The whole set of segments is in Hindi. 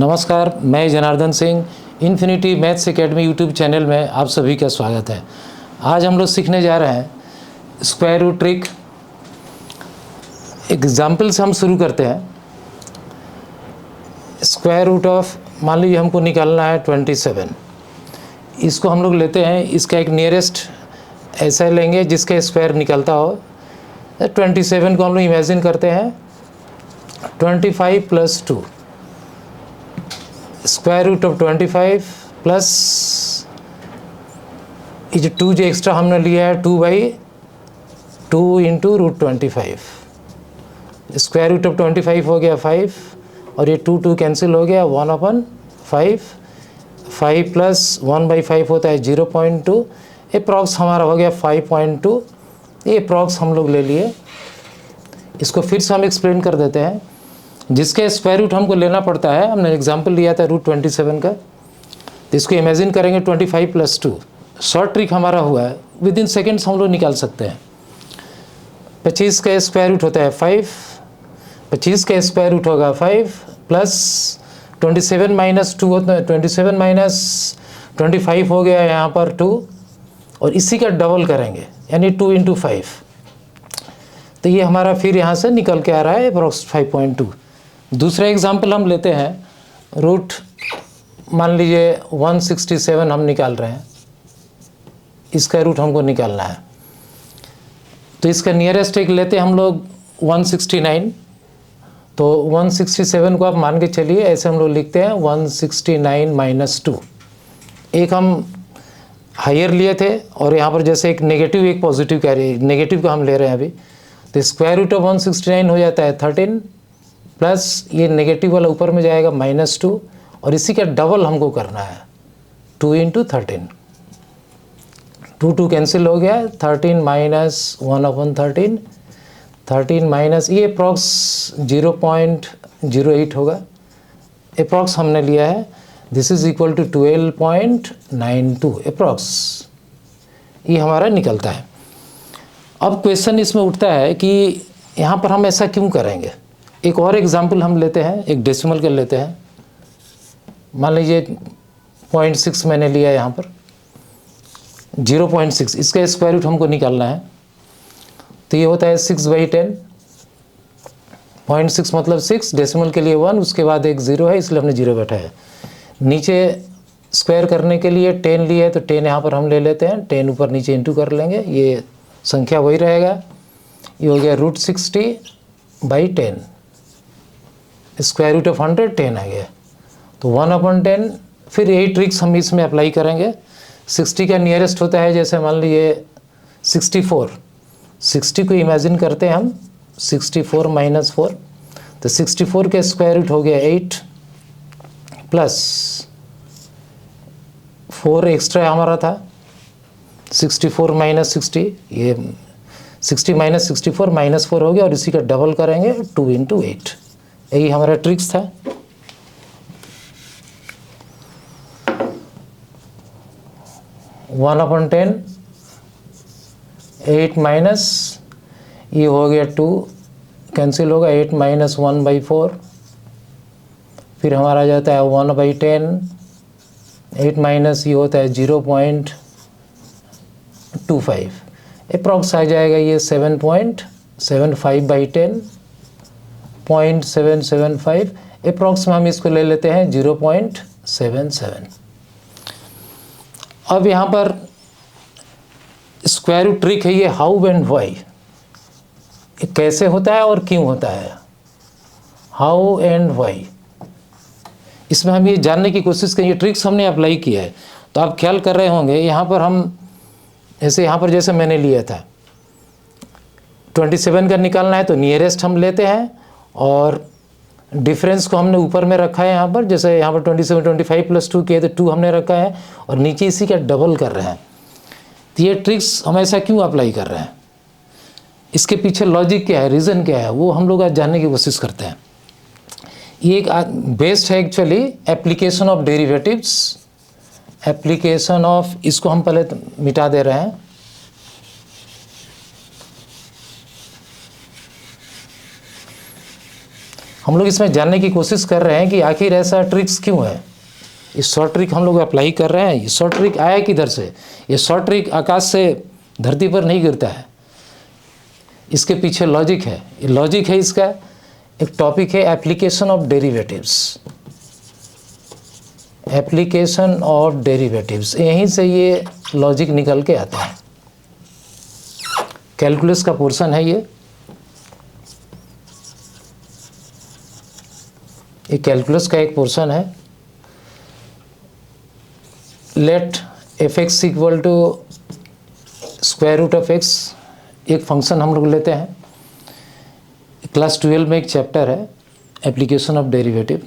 नमस्कार, मैं Janardan Singh. Infinity maths academy YouTube channel में आप सभी का स्वागत है। आज हम लोग सीखने जा रहे हैं स्क्वायर रूट ट्रिक। एग्जाम्पल से हम शुरू करते हैं। स्क्वायर रूट ऑफ, मान लीजिए हमको निकालना है 27। इसको हम लोग लेते हैं, इसका एक नियरेस्ट ऐसा लेंगे जिसका स्क्वायर निकलता हो। 27 को हम लोग इमेजिन करते हैं 25 + 2, स्क्वायर रूट ऑफ 25 प्लस ये जो 2 जो एक्स्ट्रा हमने लिया है 2/2 इंटू √25। स्क्वायर रूट ऑफ 25 हो गया 5 और ये 2 कैंसिल हो गया 1/5। 5 + 1/5 होता है 0.2। अप्रॉक्स हमारा हो गया 5.2। ये अप्रॉक्स हम लोग ले लिए। इसको फिर से हम एक्सप्लेन कर देते हैं। जिसके स्क्वायर रूट हमको लेना पड़ता है, हमने एग्जांपल लिया था √27 का, तो इसको इमेजिन करेंगे 25 + 2। शॉर्ट ट्रिक हमारा हुआ है, विद इन सेकेंड्स हम लोग निकाल सकते हैं। 25 का स्क्वायर रूट होता है 5, 25 का स्क्वायर रूट होगा 5 प्लस 27 - 2 होता है 27 - 25 हो गया यहाँ पर 2, और इसी का डबल करेंगे यानी 2 × 5। तो ये हमारा फिर यहाँ से निकल के आ रहा है अप्रॉक्स 5.2। दूसरा एग्जाम्पल हम लेते हैं रूट, मान लीजिए 167 हम निकाल रहे हैं, इसका रूट हमको निकालना है। तो इसका नियरेस्ट एक लेते हैं हम लोग 169। तो 167 को आप मान के चलिए, ऐसे हम लोग लिखते हैं 169 - 2। एक हम हायर लिए थे और यहाँ पर जैसे एक नेगेटिव एक पॉजिटिव कैरी, नेगेटिव को हम ले रहे हैं अभी। तो स्क्वायर रूट ऑफ 169 हो जाता है 13 प्लस ये नेगेटिव वाला ऊपर में जाएगा -2, और इसी का डबल हमको करना है 2 × 13। 2 कैंसिल हो गया 13 - 1/13। 13 माइनस ये अप्रॉक्स 0.08 होगा। अप्रॉक्स हमने लिया है, this is equal to 12.92 approx. ये हमारा निकलता है। अब क्वेश्चन इसमें उठता है कि यहाँ पर हम ऐसा क्यों करेंगे। एक और एग्जाम्पल हम लेते हैं, एक डेसिमल कर लेते हैं। मान लीजिए 0.6 मैंने लिया यहाँ पर, 0.6, इसका स्क्वायर रूट हमको निकालना है। तो ये होता है 6/10। 0.6 मतलब 6, डेसिमल के लिए 1, उसके बाद एक 0 है इसलिए हमने 0 बैठा है। नीचे स्क्वायर करने के लिए 10 लिए है तो 10 यहाँ पर हम ले लेते हैं, 10 ऊपर नीचे इंटू कर लेंगे, ये संख्या वही रहेगा। ये हो गया √60/10, स्क्वायर रूट ऑफ 100 10 आ गया। तो 1/10। फिर यही ट्रिक्स हम इसमें अप्लाई करेंगे। 60 का नियरेस्ट होता है, जैसे मान लीजिए 64। 60 को इमेजिन करते हैं हम 64 - 4। तो 64 के स्क्वायर रूट हो गया 8 प्लस 4 एक्स्ट्रा हमारा था 64 - 60, ये 60 - 64 -4 हो गया, और इसी का डबल करेंगे 2 × 8। यही हमारा ट्रिक्स था। वन अपॉन 10, 8 माइनस ये हो गया 2 कैंसिल होगा, 8 - 1/4। फिर हमारा जाता है 1/10, 8 माइनस ये होता है 0.25। अप्रॉक्स आ जाएगा ये 7.75/10, 0.775। अप्रॉक्स में हम इसको ले लेते हैं 0.77। अब यहाँ पर स्क्वायर रूट ट्रिक है, ये हाउ एंड व्हाई, कैसे होता है और क्यों होता है, हाउ एंड व्हाई। इसमें हम ये जानने की कोशिश करें, ये ट्रिक्स हमने अप्लाई किया है। तो आप ख्याल कर रहे होंगे यहाँ पर हम ऐसे, यहाँ पर जैसे मैंने लिया था 27 का निकालना है तो नियरेस्ट हम लेते हैं, और डिफरेंस को हमने ऊपर में रखा है यहाँ पर, जैसे यहाँ पर 27 25 + 2 किए तो 2 हमने रखा है, और नीचे इसी का डबल कर रहे हैं। तो ये ट्रिक्स हम ऐसा क्यों अप्लाई कर रहे हैं, इसके पीछे लॉजिक क्या है, रीज़न क्या है, वो हम लोग आज जानने की कोशिश करते हैं। ये एक बेस्ड है actually application of derivatives, application of, इसको हम पहले मिटा दे रहे हैं। हम लोग इसमें जानने की कोशिश कर रहे हैं कि आखिर ऐसा ट्रिक्स क्यों है। ये शॉर्ट ट्रिक हम लोग अप्लाई कर रहे हैं। ये शॉर्ट ट्रिक आया किधर से? ये शॉर्ट ट्रिक आकाश से धरती पर नहीं गिरता है, इसके पीछे लॉजिक है। ये लॉजिक है, इसका एक टॉपिक है application of derivatives. Application of derivatives, यहीं से ये लॉजिक निकल के आता है। कैलकुलस का पोर्शन है ये कैलकुलस का एक पोर्शन है। Let F X equal to square root of X, एक फंक्शन हम लोग लेते हैं। क्लास 12 में एक चैप्टर है एप्लीकेशन ऑफ डेरिवेटिव,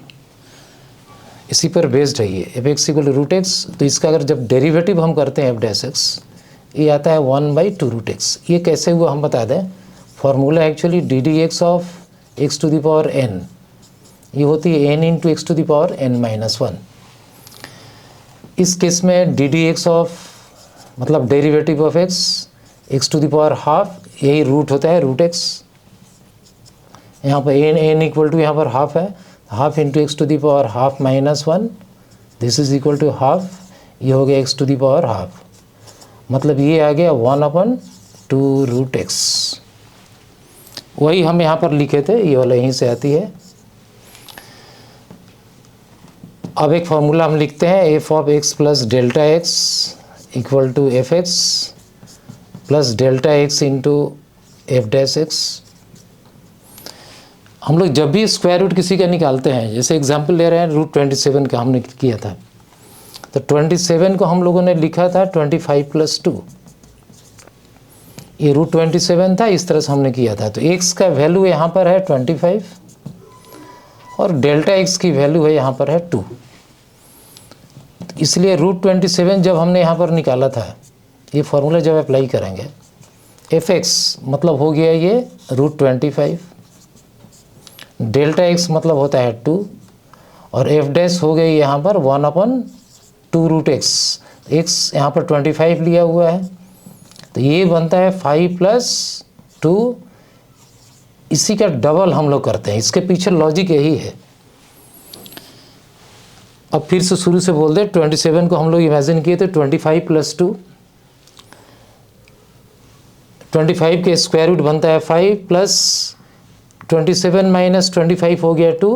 इसी पर बेस्ड है ये। F X equal to root X, तो इसका अगर जब डेरिवेटिव हम करते हैं एफ डैश एक्स, ये आता है 1/2 रूट एक्स। ये कैसे हुआ हम बता दें। Formula actually D D X of X to the power n, ये होती है n into X to the power n-1। इस केस में डी डी एक्स ऑफ मतलब derivative of X to the power half, यही रूट होता है रूट एक्स। यहाँ पर n इक्वल टू यहाँ पर हाफ है, half into X to the power half -1, this is equal to half, ये हो गया X to the power half, मतलब ये आ गया 1/2 रूट एक्स। वही हम यहाँ पर लिखे थे, ये वाला यहीं से आती है। अब एक फार्मूला हम लिखते हैं, F of X plus delta X equal to F X plus delta X into F dash X. हम लोग जब भी स्क्वायर रूट किसी का निकालते हैं, जैसे एग्जांपल ले रहे हैं रूट 27 का हमने किया था, तो 27 को हम लोगों ने लिखा था 25 + 2, ये रूट 27 था, इस तरह से हमने किया था। तो x का वैल्यू यहाँ पर है 25 और डेल्टा x की वैल्यू है यहाँ पर है 2। इसलिए रूट 27 जब हमने यहाँ पर निकाला था, ये फार्मूला जब अप्लाई करेंगे, एफ एक्स मतलब हो गया ये रूट 25, डेल्टा x मतलब होता है 2 और एफ डैश हो गई यहाँ पर 1/2 रूट एक्स। एक्स यहाँ पर 25 लिया हुआ है, तो ये बनता है 5 + 2। इसी का डबल हम लोग करते हैं, इसके पीछे लॉजिक यही है। अब फिर से शुरू से बोल दे, 27 को हम लोग इमेजिन किए थे 25 + 2, 25 के स्क्वायर रूट बनता है 5 प्लस 27 - 25 हो गया 2,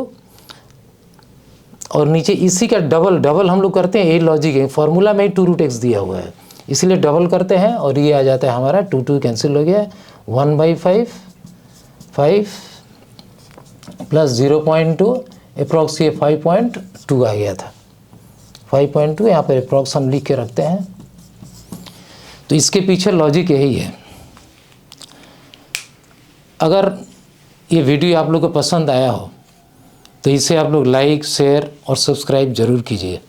और नीचे इसी का डबल हम लोग करते हैं। यही लॉजिक है, फार्मूला में ही 2 रूट एक्स दिया हुआ है, इसलिए डबल करते हैं और ये आ जाता है हमारा 2 कैंसिल हो गया, 1/5 5 प्लस 0.2 अप्रॉक्स, ये 5.2 आ गया था, 5.2 यहाँ पर अप्रॉक्स हम लिख के रखते हैं। तो इसके पीछे लॉजिक यही है। अगर ये वीडियो आप लोग को पसंद आया हो तो इसे आप लोग लाइक, शेयर और सब्सक्राइब ज़रूर कीजिए।